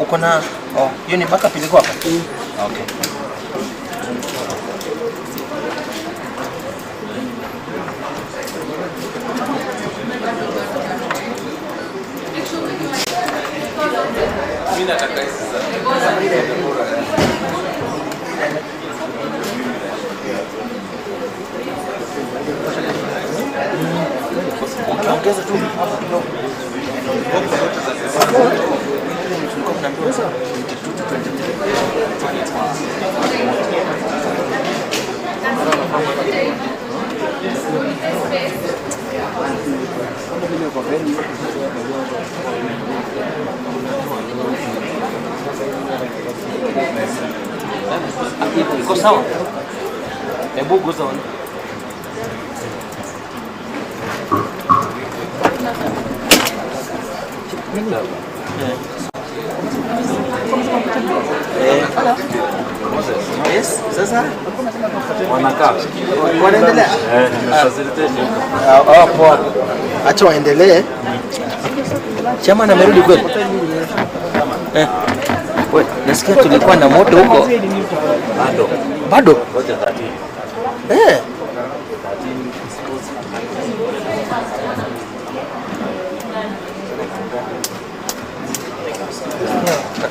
Uko na hiyo ni backup ilikuwa hapa? Okay. Mimi nataka hizi sasa. Ongeza tu hapo kidogo. Iko sawa? Hebu guza on. Yes, sasa wanakaa. Wanaendelea? Facilitation. Poa. Acha waendelee. Chama na merudi kweli. Wewe, nasikia tulikuwa na moto huko. Bado? Ngoja 13.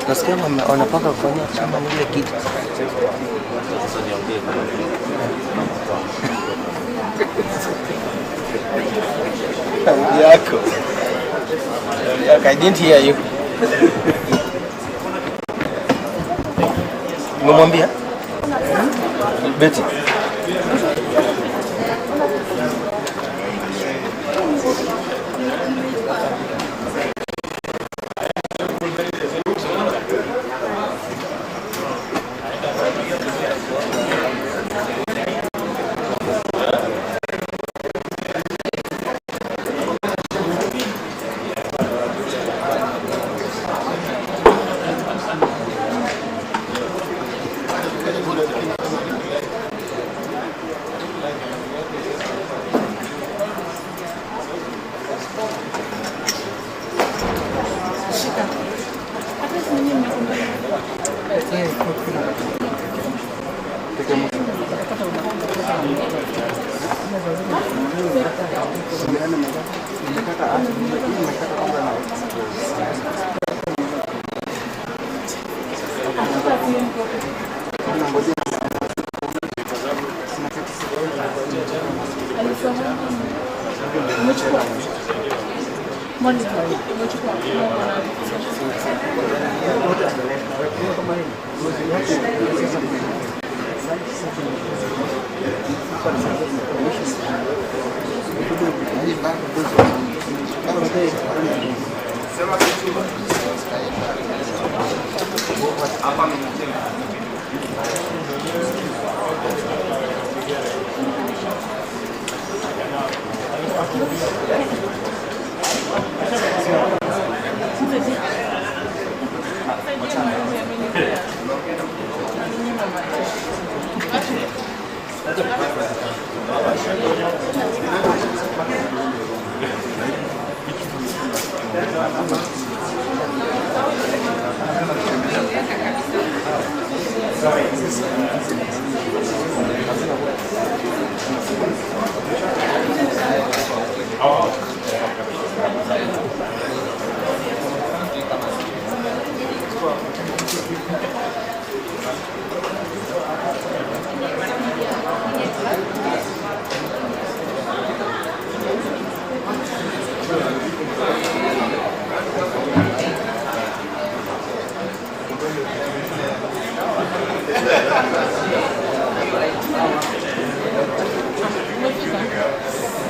Nasikia wanapaka kufanya chama ile kitu. Sasa niongee yako. I didn't hear you. Umemwambia? Betty.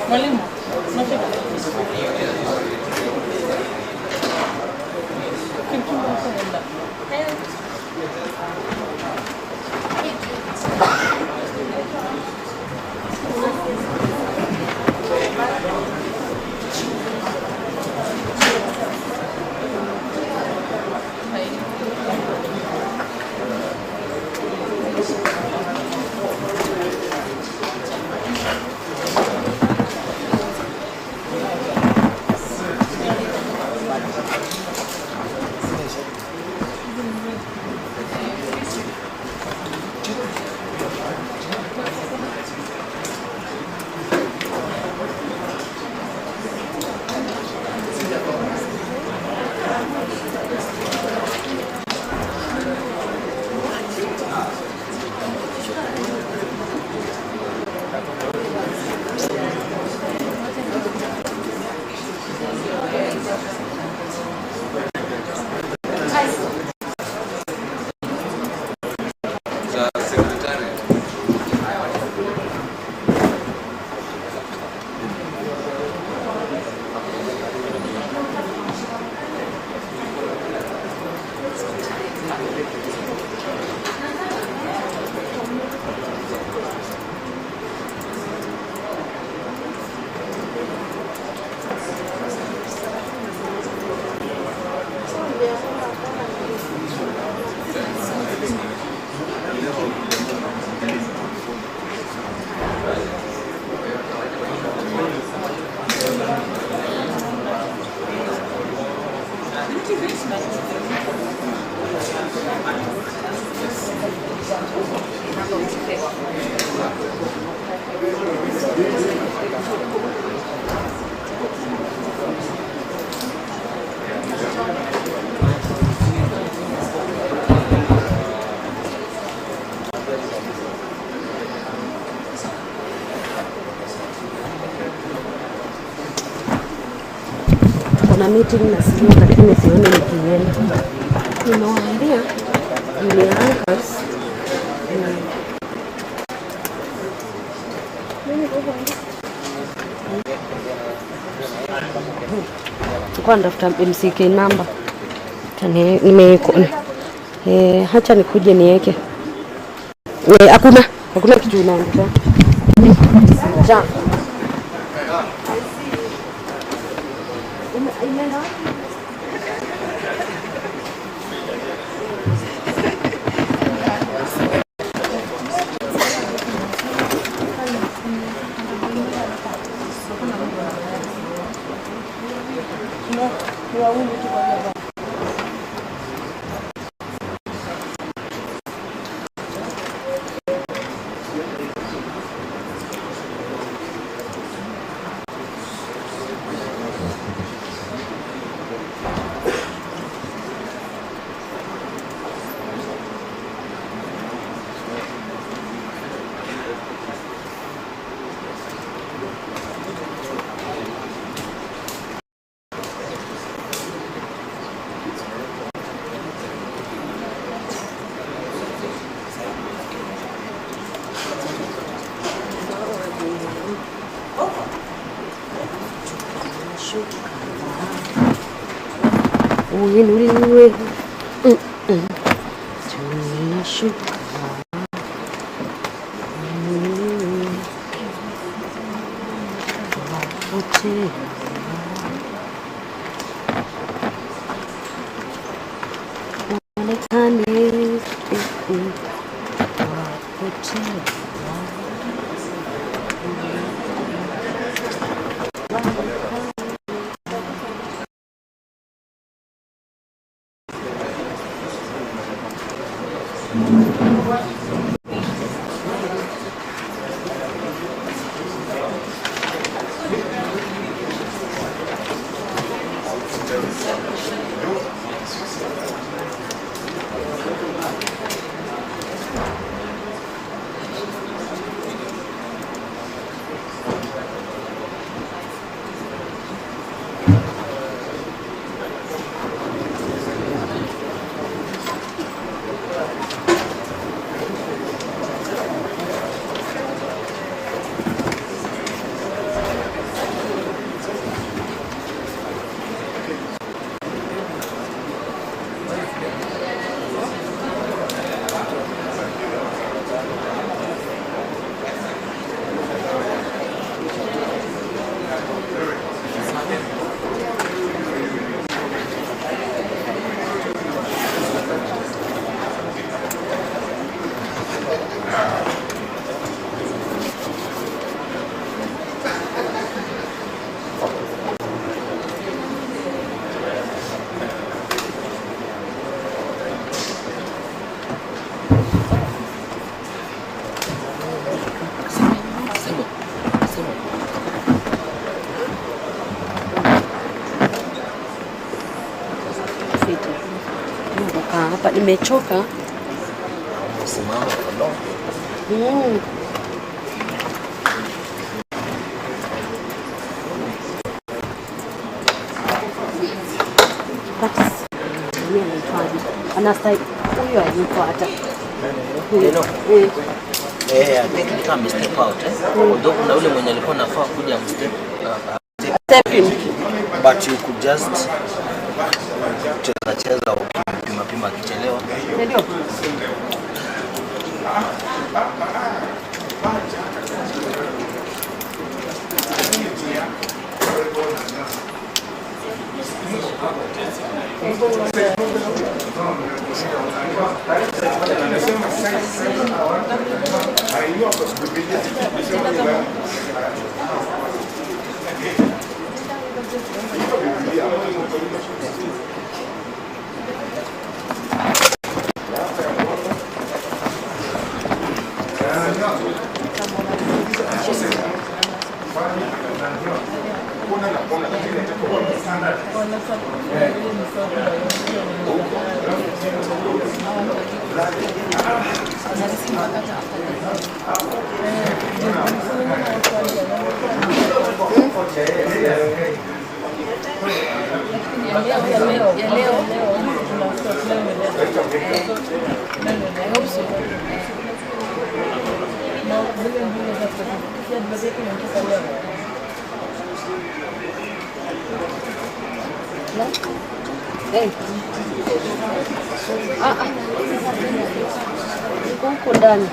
Mwalimu, unafika? Kimchumba kwenda. Kuna meeting na simu lakini sioni nikienda. Ninawaambia ni anchors. Kwa ndafuta MCK number. Hacha nikuje niweke. Hakuna kitu inaandika. Ja. Uinuliwe tunishuka wapotea onekane wapotea But nimechoka. Simama kwa Anastai huyo alikuwa hata I think kama step out although kuna yule mwenye alikuwa nafaa kuja step in, but you could just cheza ukipima kichelewa ndio. huko ndani.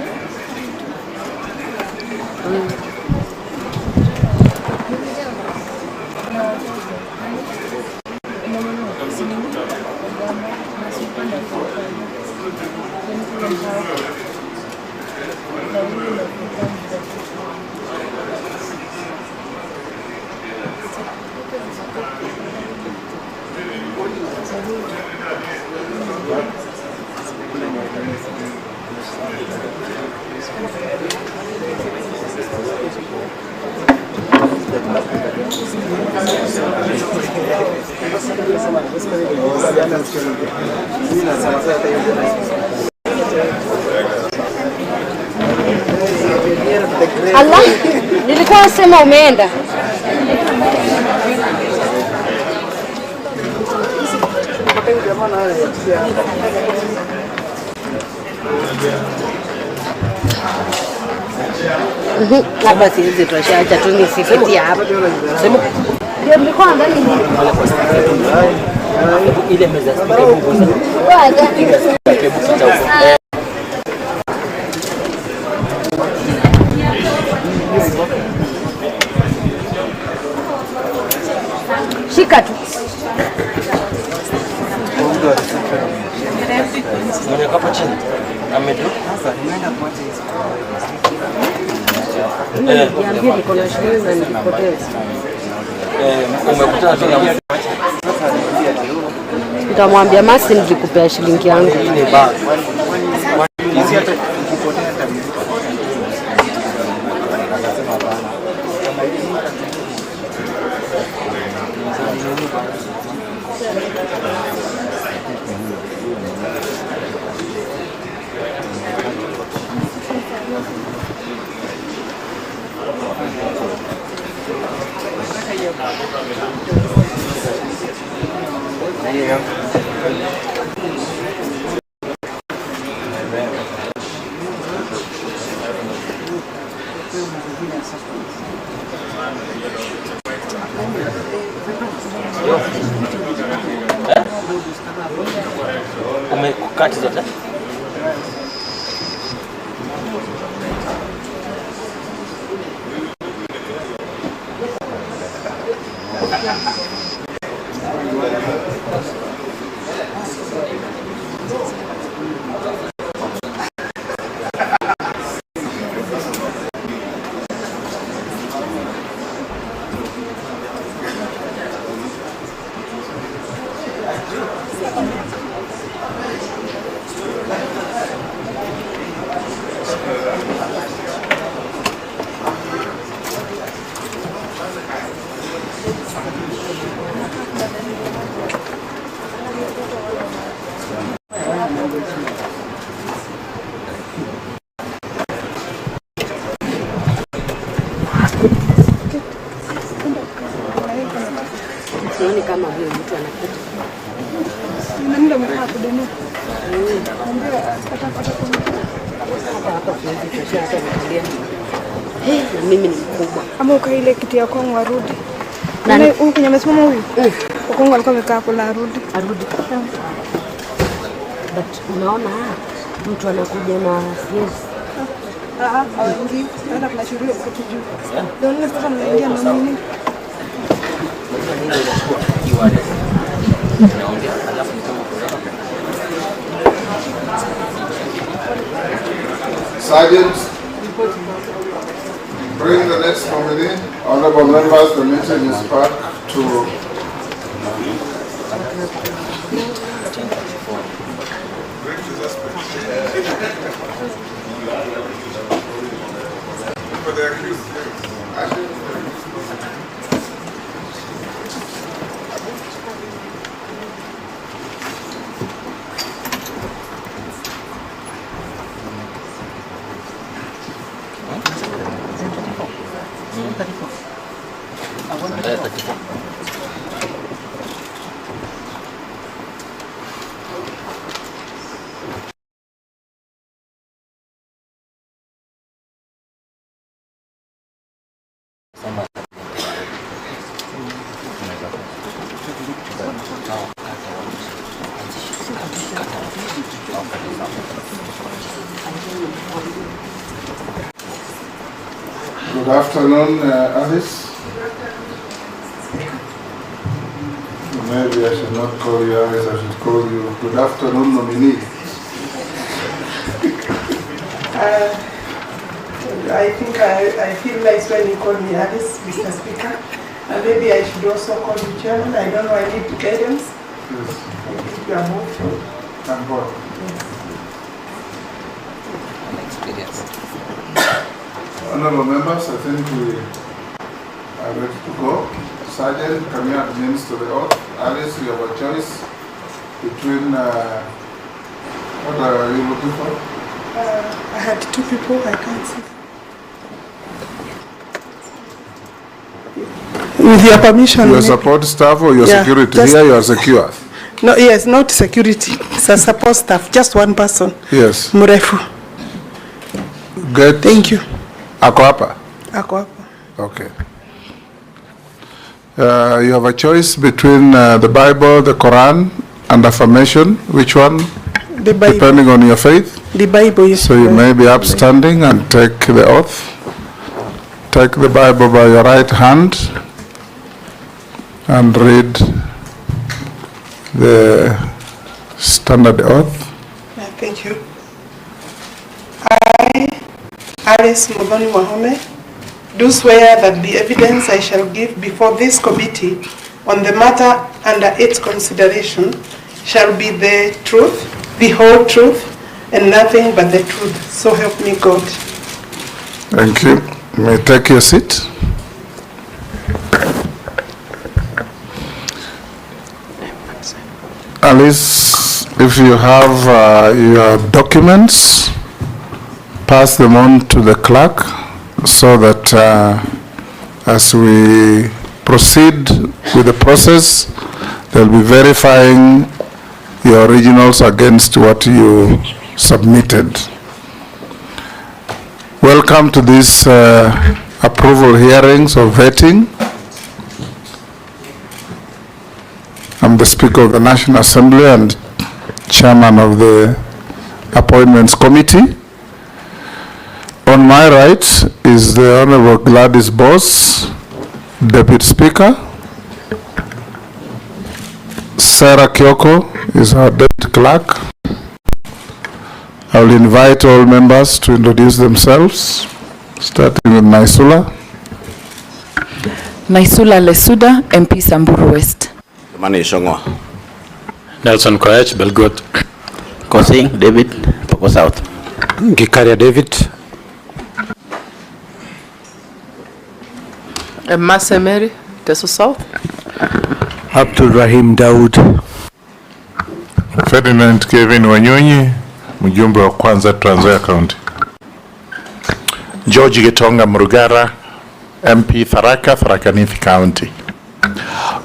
Allah, nilikuwa nasema umeenda. Hapa siwezi tuacha tu nisifikie hapa. Sema ndio nilikuwa ndani ile meza speaker shika tu. Mwenye kapa chini. Amedu. Sasa nimeenda kuacha Niambie niko na shilingi na nilipoteza. Umekutana tena. Nitamwambia Masi nilikupea shilingi yangu. Hii ni bag. Hizi hata ukipotea hata umekati zote sioni kama vile mtu anakuja. Nenda mkaa kudenu. Hapa siwezi tosha hata nikalia. Na mimi ni mkubwa. Ama ukaile kiti ya kwangu arudi. Nani huyu kwenye amesimama huyu? Kwangu alikuwa amekaa hapo na arudi. But unaona mtu anakuja na yes. Hawaingii. Naona kuna shughuli huko juu. Ndio sasa mnaingia na nini? Sergeant, bring the next nominee. Honorable members, the meeting is back to Good afternoon, Alice. Maybe I should not call you Alice, I should call you good afternoon, Nominee. I think I feel nice when you call me Alice, Mr. Speaker. And maybe I should also call you Chairman. I don't know, I need guidance. Yes. I think you are both. I'm both. Honorable members, I think we are ready to go. Sergeant, can you administer the oath? Alice, you have a choice between, what are you looking for? I had two people, I can't see. With your permission. Your support staff or your security? Here you are secure. No, yes, not security. It's a support staff, just one person. Yes. Murefu. Good. Thank you. Ako hapa? Ako hapa. Okay. You have a choice between the Bible, the Quran, and affirmation. Which one? The Bible. Depending on your faith. The Bible, yes. So you may be upstanding and take the oath. Take the Bible by your right hand and read the standard oath. Thank you. I, Alice Wahome, do swear that the evidence I shall give before this committee on the matter under its consideration shall be the truth, the whole truth, and nothing but the truth. So help me God. Thank you. You may take your seat. Alice, if you have your documents, pass them on to the clerk so that as we proceed with the process, they'll be verifying your originals against what you submitted. Welcome to this approval hearings of vetting. I'm the Speaker of the National Assembly and Chairman of the Appointments Committee. On my right is the Honorable Gladys Boss, Deputy Speaker. Sarah Kyoko is our Deputy Clerk. I will invite all members to introduce themselves, starting with Naisula. Naisula Lesuda, MP Samburu West. Mani Shongwa. Nelson Koech, Belgot. Kosing David, Poko South. Gikaria David. Masemeri, Teso South. Abdul Rahim Daud. Ferdinand Kevin Wanyonyi, mjumbe wa kwanza Trans Nzoia County. George Gitonga Murugara, MP Tharaka, Tharaka Nithi County.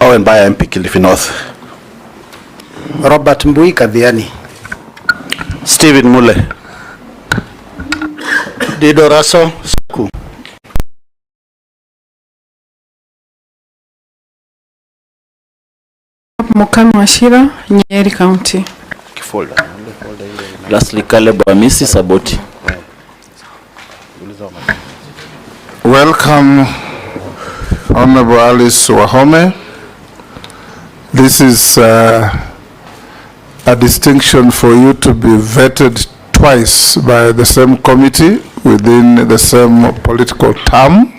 Owen Baya MP Kilifi North. Robert Mbui Kadhiani. Stephen Mule. Dido Raso Saku. Mukami Washira, Nyeri County. Lastly, Caleb Amisi Saboti. Welcome, Honorable Alice Wahome. This is a distinction for you to be vetted twice by the same committee within the same political term.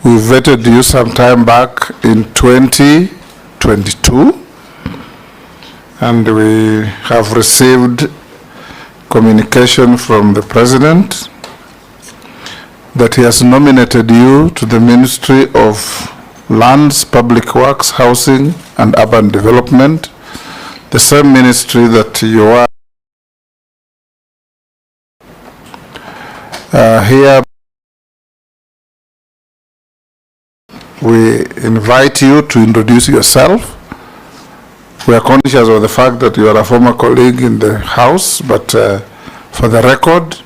We vetted you some time back in 2022, and we have received communication from the President that he has nominated you to the Ministry of Lands, Public Works, Housing and Urban Development, the same ministry that you are here. We invite you to introduce yourself. We are conscious of the fact that you are a former colleague in the House, but for the record,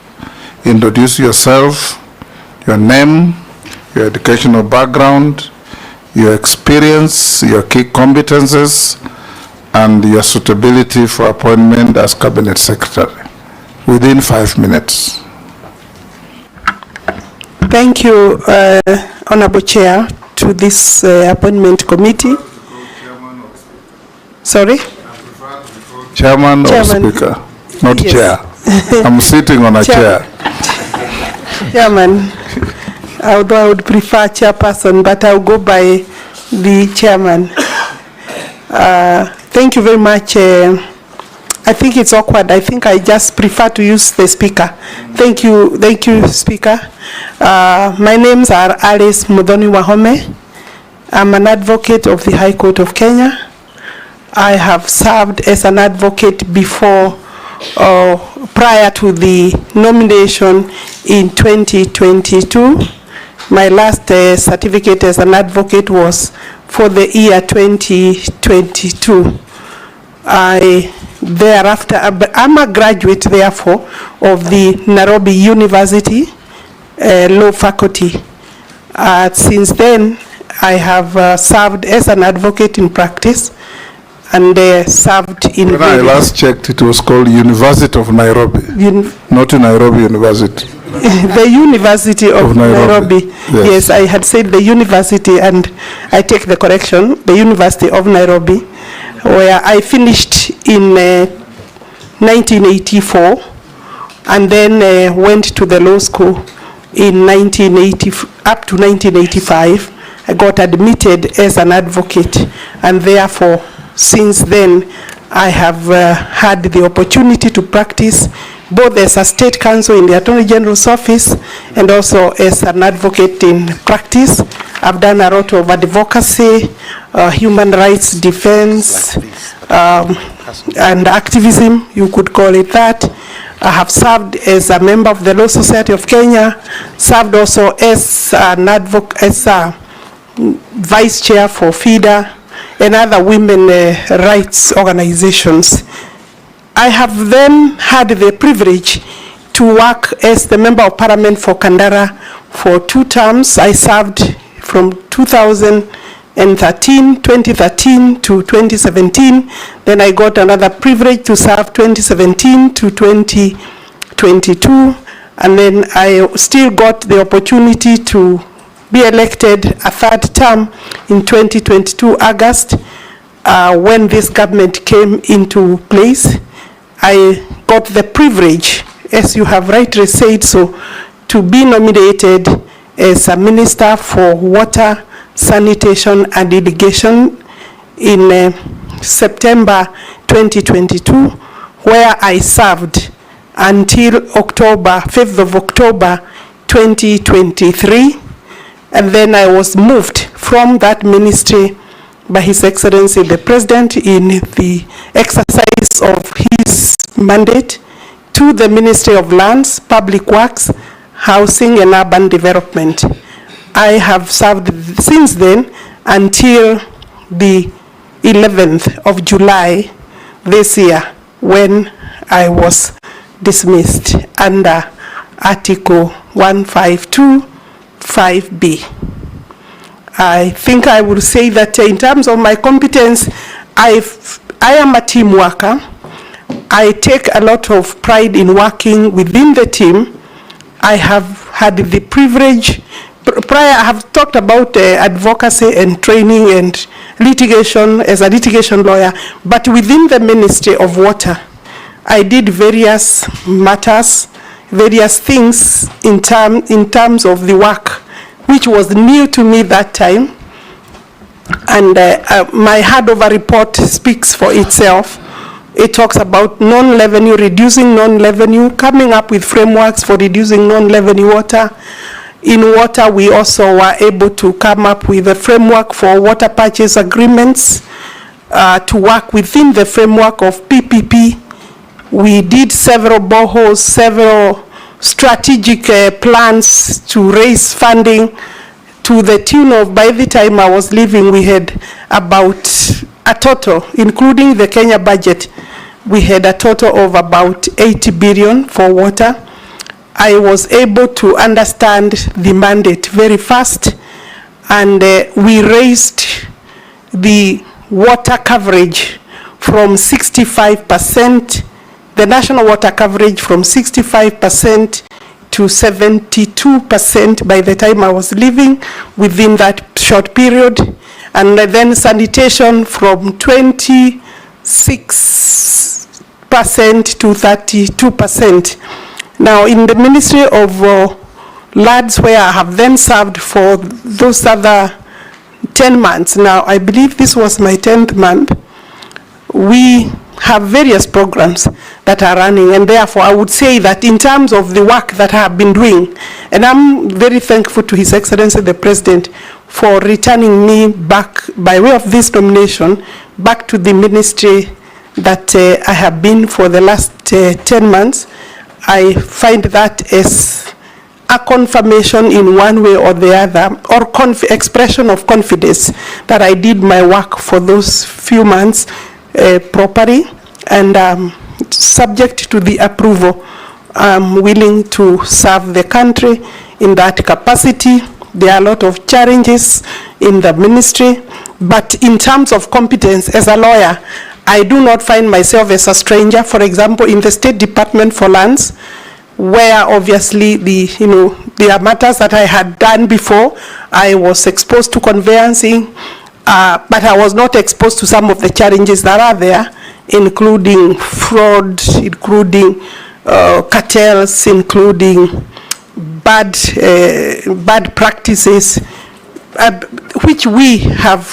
introduce yourself, your name, your educational background, your experience, your key competences, and your suitability for appointment as Cabinet Secretary within 5 minutes. Thank you, Honorable Chair, to this appointment committee. Sorry? Chairman or Speaker? Not Yes. Chair. I'm sitting on a chair. Chairman, although I would prefer chairperson, but I'll go by the chairman. Thank you very much. I think it's awkward. I think I just prefer to use the speaker. Thank you, Speaker. My names are Alice Mudhoni Wahome. I'm an advocate of the High Court of Kenya. I have served as an advocate before, prior to the nomination in 2022. My last certificate as an advocate was for the year 2022. Thereafter, I'm a graduate, therefore, of the Nairobi University Law Faculty. Since then, I have served as an advocate in practice and served in... When I last checked, it was called University of Nairobi, not Nairobi University. The University of Nairobi. Yes, I had said the university, and I take the correction, the University of Nairobi, where I finished in 1984, and then went to the law school in 1980 up to 1985. I got admitted as an advocate, and therefore, since then, I have had the opportunity to practice both as a state counsel in the Attorney General's office and also as an advocate in practice. I've done a lot of advocacy, human rights defense, and activism, you could call it that. I have served as a member of the Law Society of Kenya, served also as an advocate, as a vice chair for FIDA and other women rights organizations. I have then had the privilege to work as the Member of Parliament for Kandara for 2 terms. I served from 2013 to 2017. Then I got another privilege to serve 2017 to 2022. And then I still got the opportunity to be elected a 3rd term in 2022 August when this government came into place. I got the privilege, as you have rightly said so, to be nominated as a Minister for Water, Sanitation and Irrigation in September 2022, where I served until 5th of October 2023. And then I was moved from that ministry by His Excellency the President in the exercise of his mandate to the Ministry of Lands, Public Works, Housing and Urban Development. I have served since then until the 11th of July this year when I was dismissed under Article 152(5)(b). I think I will say that in terms of my competence, I am a team worker. I take a lot of pride in working within the team. I have had the privilege, prior I have talked about advocacy and training and litigation as a litigation lawyer, but within the Ministry of Water, I did various matters, various things in terms of the work, which was new to me that time. And my handover report speaks for itself. It talks about non-revenue, reducing non-revenue, coming up with frameworks for reducing non-revenue water. In water, we also were able to come up with a framework for water purchase agreements to work within the framework of PPP. We did several boreholes, several strategic plans to raise funding to the tune of, by the time I was leaving, we had about a total, including the Kenya budget, we had a total of about 80 billion for water. I was able to understand the mandate very fast, and we raised the water coverage from 65%, the national water coverage from 65% to 72% by the time I was leaving within that short period, and then sanitation from 26% to 32%. Now in the Ministry of Lands, where I have then served for those other 10 months, now I believe this was my 10th month, we have various programs that are running, and therefore I would say that in terms of the work that I have been doing, and I'm very thankful to His Excellency the President for returning me back by way of this nomination back to the ministry that I have been for the last 10 months. I find that as a confirmation in one way or the other, or expression of confidence that I did my work for those few months properly, and subject to the approval, I'm willing to serve the country in that capacity. There are a lot of challenges in the ministry, but in terms of competence as a lawyer, I do not find myself as a stranger. For example, in the State Department for Lands, where obviously there are matters that I had done before. I was exposed to conveyancing, but I was not exposed to some of the challenges that are there, including fraud, including cartels, including bad practices, which we have,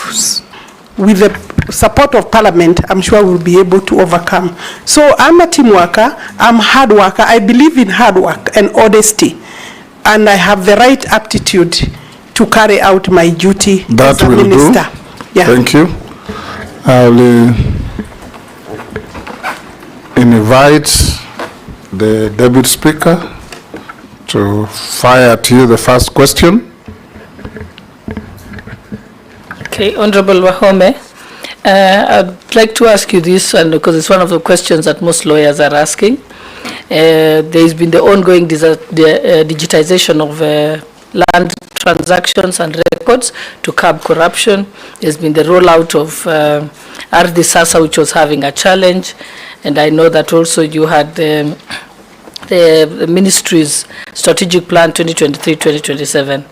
with the support of Parliament, I'm sure we'll be able to overcome. So I'm a team worker, I'm a hard worker, I believe in hard work and honesty, and I have the right aptitude to carry out my duty as a minister. Do. Yeah. Thank you. I'll invite the Deputy Speaker to fire at you the first question. Okay, Honorable Wahome, I'd like to ask you this, and because it's one of the questions that most lawyers are asking. There's been the ongoing digitization of land transactions and records to curb corruption. There's been the rollout of ADVERTISE, which was having a challenge, and I know that also you had the ministry's strategic plan 2023-2027.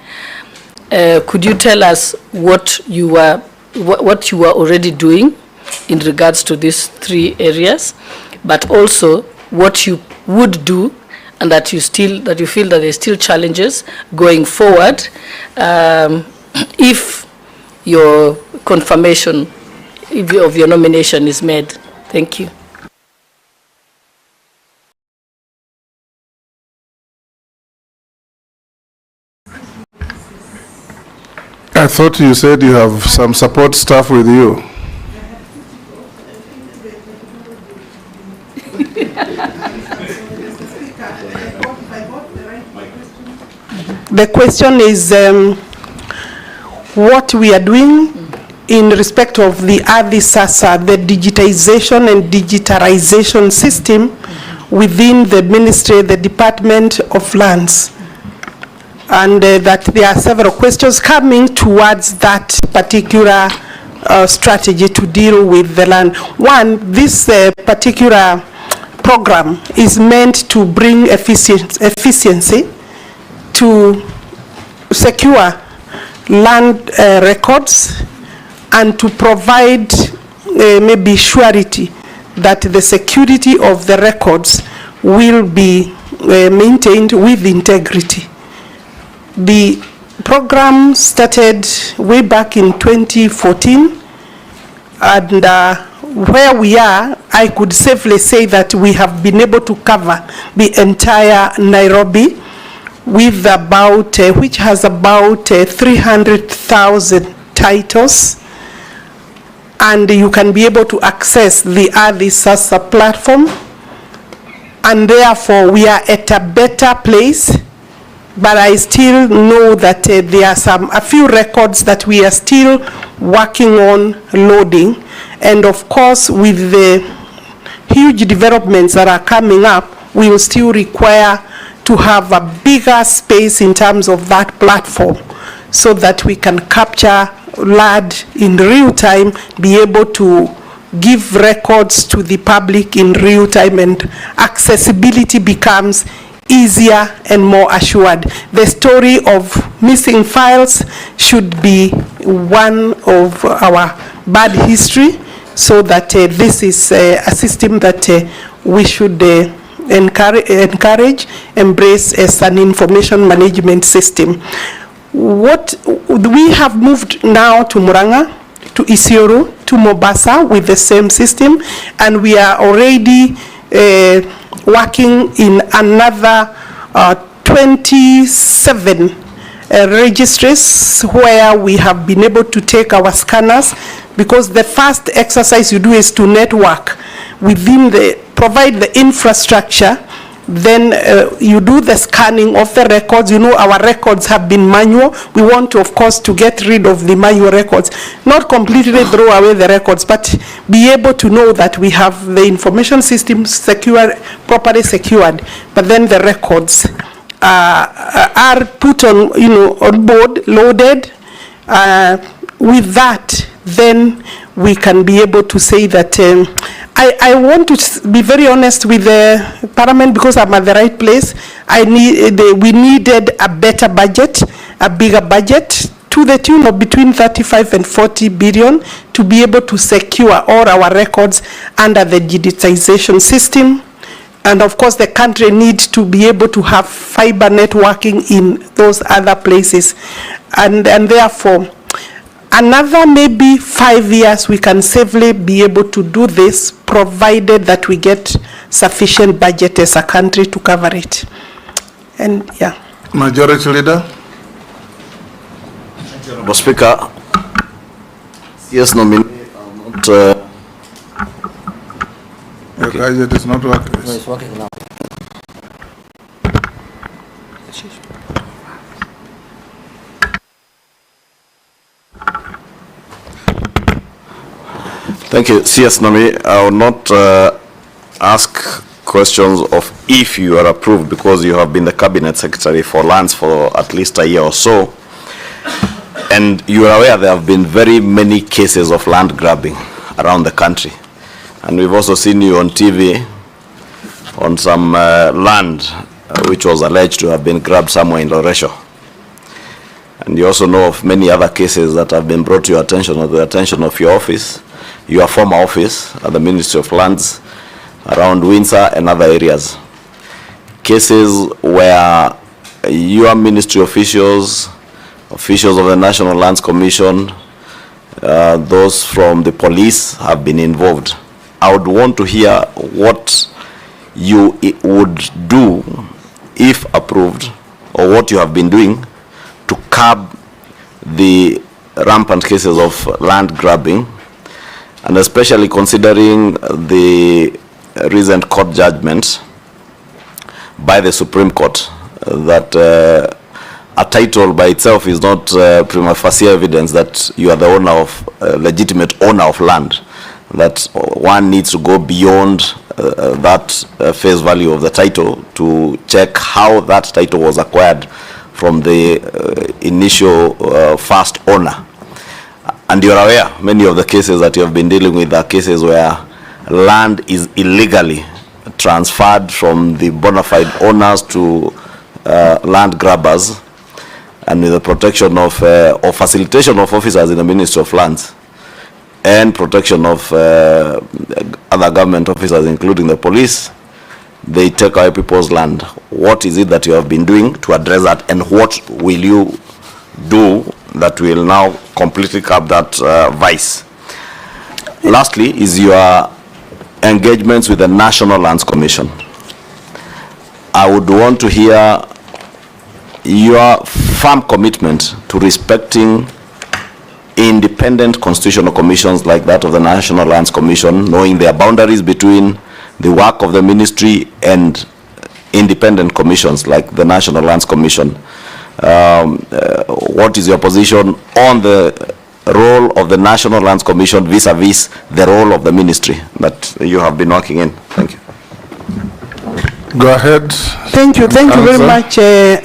Could you tell us what you are already doing in regards to these three areas, but also what you would do, and that you feel that there's still challenges going forward if your confirmation of your nomination is made? Thank you. I thought you said you have some support staff with you. The question is what we are doing in respect of the ADVERTISE, the digitization and digitalization system within the ministry, the Department of Lands. And that there are several questions coming towards that particular strategy to deal with the land. One, this particular program is meant to bring efficiency to secure land records and to provide maybe surety that the security of the records will be maintained with integrity. The program started way back in 2014, and where we are, I could safely say that we have been able to cover the entire Nairobi with about, which has about 300,000 titles, and you can be able to access the ADVERTISE platform, and therefore we are at a better place. But I still know that there are a few records that we are still working on loading. And of course, with the huge developments that are coming up, we will still require to have a bigger space in terms of that platform so that we can capture land in real time, be able to give records to the public in real time, and accessibility becomes easier and more assured. The story of missing files should be one of our bad history, so that this is a system that we should encourage, embrace as an information management system. What we have moved now to Murang'a, to Isiolo, to Mombasa with the same system, and we are already working in another 27 registries where we have been able to take our scanners, because the first exercise you do is to network within provide the infrastructure, then you do the scanning of the records. You know, our records have been manual. We want to, of course, to get rid of the manual records, not completely throw away the records, but be able to know that we have the information system secure, properly secured, but then the records are put on, on board, loaded. With that, then we can be able to say that I want to be very honest with the Parliament, because I'm at the right place. We needed a better budget, a bigger budget, to the tune of between 35 and 40 billion to be able to secure all our records under the digitization system. And of course, the country needs to be able to have fiber networking in those other places. And therefore, another maybe 5 years, we can safely be able to do this, provided that we get sufficient budget as a country to cover it. And yeah. Majority Leader. Mr. Speaker, yes, nominee. Your gadget is not working. No, it's working now. Thank you. CS Nominee, I will not ask questions of if you are approved, because you have been the Cabinet Secretary for Lands for at least a year or so. And you are aware there have been very many cases of land grabbing around the country. And we've also seen you on TV on some land which was alleged to have been grabbed somewhere in Loresho. And you also know of many other cases that have been brought to your attention, or the attention of your office, your former office at the Ministry of Lands, around Windsor and other areas. Cases where your ministry officials of the National Lands Commission, those from the police have been involved. I would want to hear what you would do, if approved, or what you have been doing to curb the rampant cases of land grabbing, and especially considering the recent court judgment by the Supreme Court that a title by itself is not prima facie evidence that you are the owner of, legitimate owner of land. That one needs to go beyond that face value of the title to check how that title was acquired from the initial first owner. And you're aware, many of the cases that you have been dealing with are cases where land is illegally transferred from the bona fide owners to land grabbers, and with the protection of or facilitation of officers in the Ministry of Lands and protection of other government officers, including the police, they take away people's land. What is it that you have been doing to address that, and what will you do that will now completely curb that vice? Lastly is your engagements with the National Lands Commission. I would want to hear your firm commitment to respecting independent constitutional commissions like that of the National Lands Commission, knowing their boundaries between the work of the ministry and independent commissions like the National Lands Commission. What is your position on the role of the National Lands Commission vis-a-vis the role of the ministry that you have been working in? Thank you. Go ahead. Thank you very much,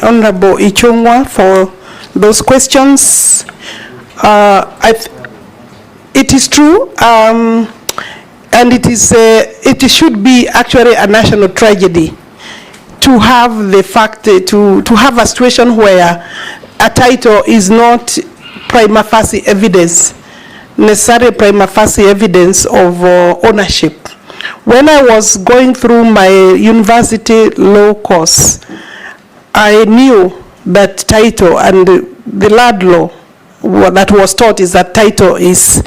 Honorable Ichung'wa, for those questions. It is true, and it should be actually a national tragedy to have the fact to have a situation where a title is not prima facie evidence, necessary prima facie evidence of ownership. When I was going through my university law course, I knew that title, and the land law that was taught is that title is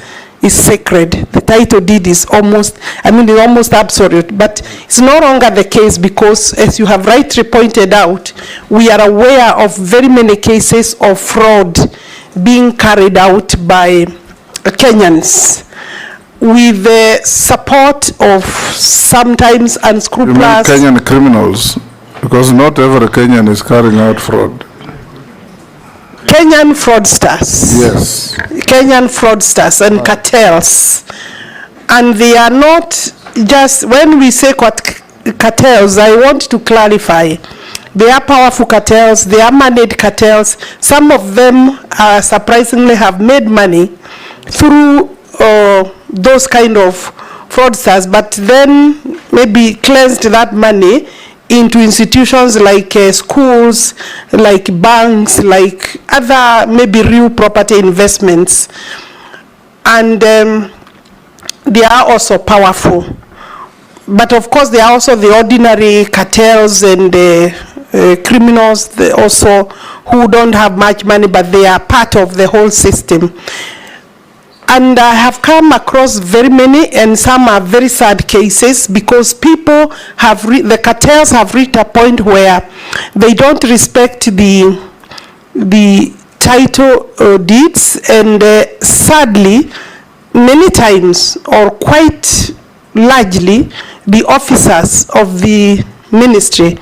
sacred. The title deed is almost absolute, but it's no longer the case, because as you have rightly pointed out, we are aware of very many cases of fraud being carried out by Kenyans with the support of sometimes unscrupulous... You mean Kenyan criminals? Because not every Kenyan is carrying out fraud. Kenyan fraudsters. Yes. Kenyan fraudsters and cartels. And they are not just, when we say cartels, I want to clarify. They are powerful cartels, they are moneyed cartels. Some of them surprisingly have made money through those kind of fraudsters, but then maybe cleansed that money into institutions like schools, like banks, like other maybe real property investments. And they are also powerful. But of course, there are also the ordinary cartels and criminals also who don't have much money, but they are part of the whole system. And I have come across very many, and some are very sad cases, because people have, the cartels have reached a point where they don't respect the title deeds, and sadly, many times, or quite largely, the officers of the ministry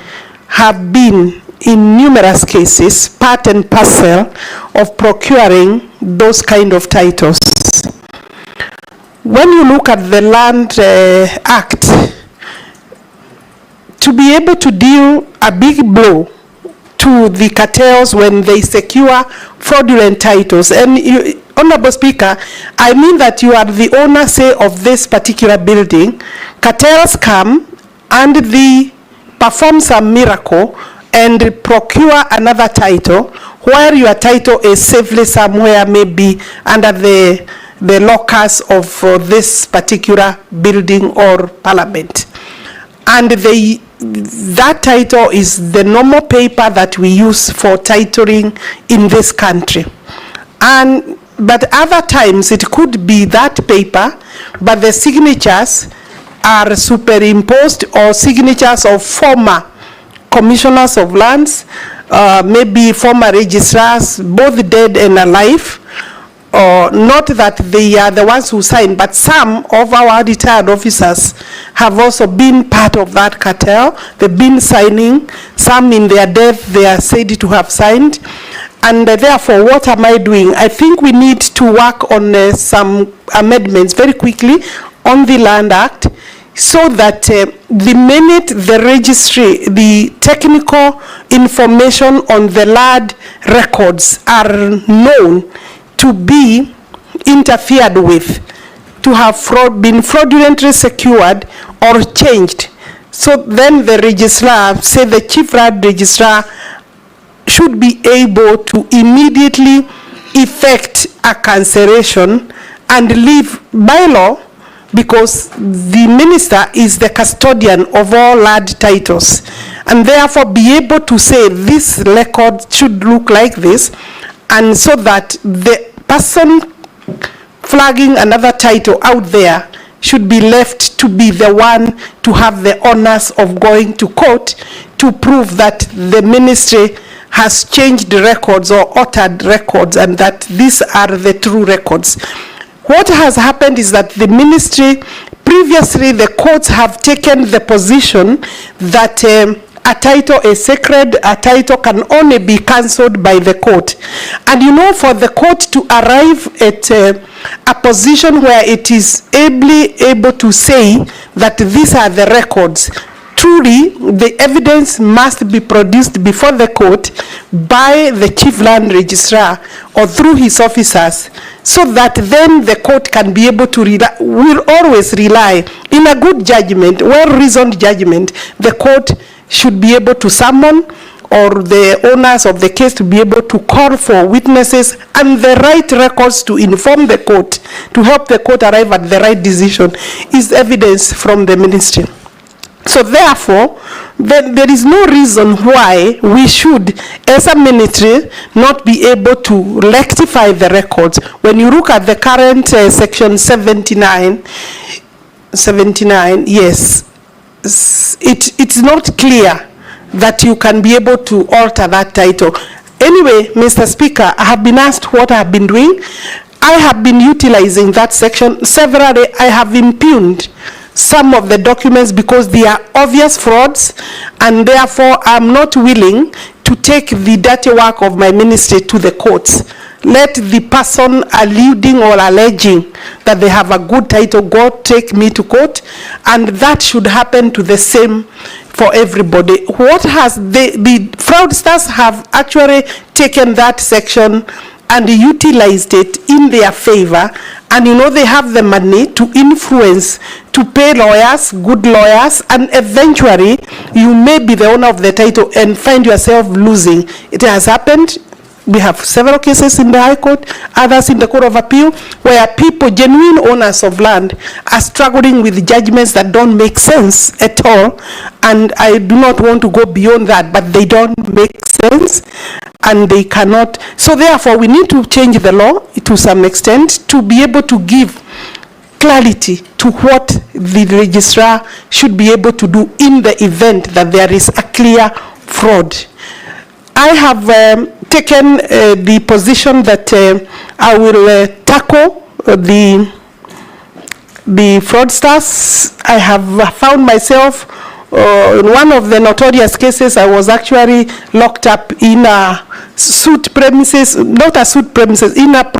have been, in numerous cases, part and parcel of procuring those kind of titles. When you look at the Land Act, to be able to deal a big blow to the cartels when they secure fraudulent titles, and you, Honorable Speaker, I mean that you are the owner, say, of this particular building, cartels come and they perform some miracle and procure another title, where your title is safely somewhere, maybe under the locus of this particular building or parliament. And that title is the normal paper that we use for titling in this country. But other times it could be that paper, but the signatures are superimposed, or signatures of former commissioners of lands, maybe former registrars, both dead and alive, or not that they are the ones who sign, but some of our retired officers have also been part of that cartel. They've been signing. Some in their death, they are said to have signed. And therefore, what am I doing? I think we need to work on some amendments very quickly on the Land Act, so that the minute the registry, the technical information on the land records are known to be interfered with, to have been fraudulently secured or changed, so then the registrar, say the chief land registrar, should be able to immediately effect a cancellation and leave by law, because the minister is the custodian of all land titles, and therefore be able to say this record should look like this, and so that the person flagging another title out there should be left to be the one to have the honors of going to court to prove that the ministry has changed the records or altered records, and that these are the true records. What has happened is that the ministry, previously the courts have taken the position that a title is sacred, a title can only be cancelled by the court. And you know, for the court to arrive at a position where it is able to say that these are the records, truly the evidence must be produced before the court by the chief land registrar or through his officers, so that then the court can be able to will always rely in a good judgment, well-reasoned judgment. The court should be able to summon, or the owners of the case to be able to call for witnesses and the right records to inform the court, to help the court arrive at the right decision, is evidence from the ministry. So therefore, there is no reason why we should, as a ministry, not be able to rectify the records. When you look at the current section 79, yes, it's not clear that you can be able to alter that title. Anyway, Mr. Speaker, I have been asked what I have been doing. I have been utilizing that section severally. I have impugned some of the documents because they are obvious frauds, and therefore I'm not willing to take the dirty work of my ministry to the courts. Let the person alluding or alleging that they have a good title go take me to court, and that should happen to the same for everybody. What has the fraudsters have actually taken that section and utilized it in their favor, and you know they have the money to influence, to pay lawyers, good lawyers, and eventually you may be the owner of the title and find yourself losing. It has happened. We have several cases in the High Court, others in the Court of Appeal, where people, genuine owners of land, are struggling with judgments that don't make sense at all. And I do not want to go beyond that, but they don't make sense and they cannot. So therefore, we need to change the law to some extent to be able to give clarity to what the registrar should be able to do in the event that there is a clear fraud. I have taken the position that I will tackle the fraudsters. I have found myself in one of the notorious cases. I was actually locked up in a suit premises, not a suit premises, in a